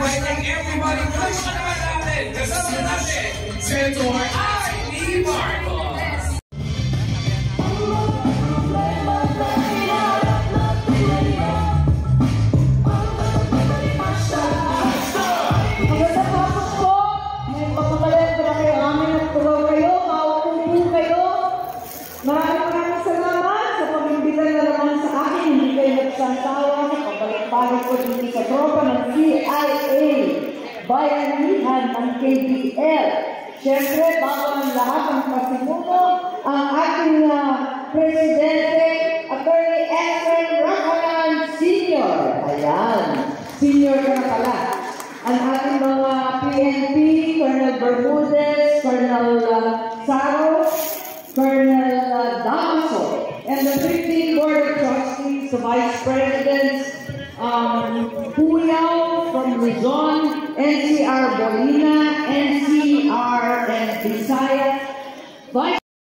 inviting everybody. Push naman natin. Kasama natin, Senator Ivy Marcos. Maraming salamat sa pag-imbita na naman sa akin. Hindi kayo nagsasawa sa pabalik-balik ko dito sa tropa ng CIA, bayanihan ng KBL. Siyempre, bago ang lahat ng pasimuno, ang ating Presidente, Attorney Efren Rakalan Sr. Ayan, senior ka na pala. Ang ating mga PNP, Colonel Bermudez, Colonel Saro, Colonel Damaso, and the 15 Board of Trustees, the Vice Presidents, Puyao from Luzon, NCR Bolina, NCR and Visayas,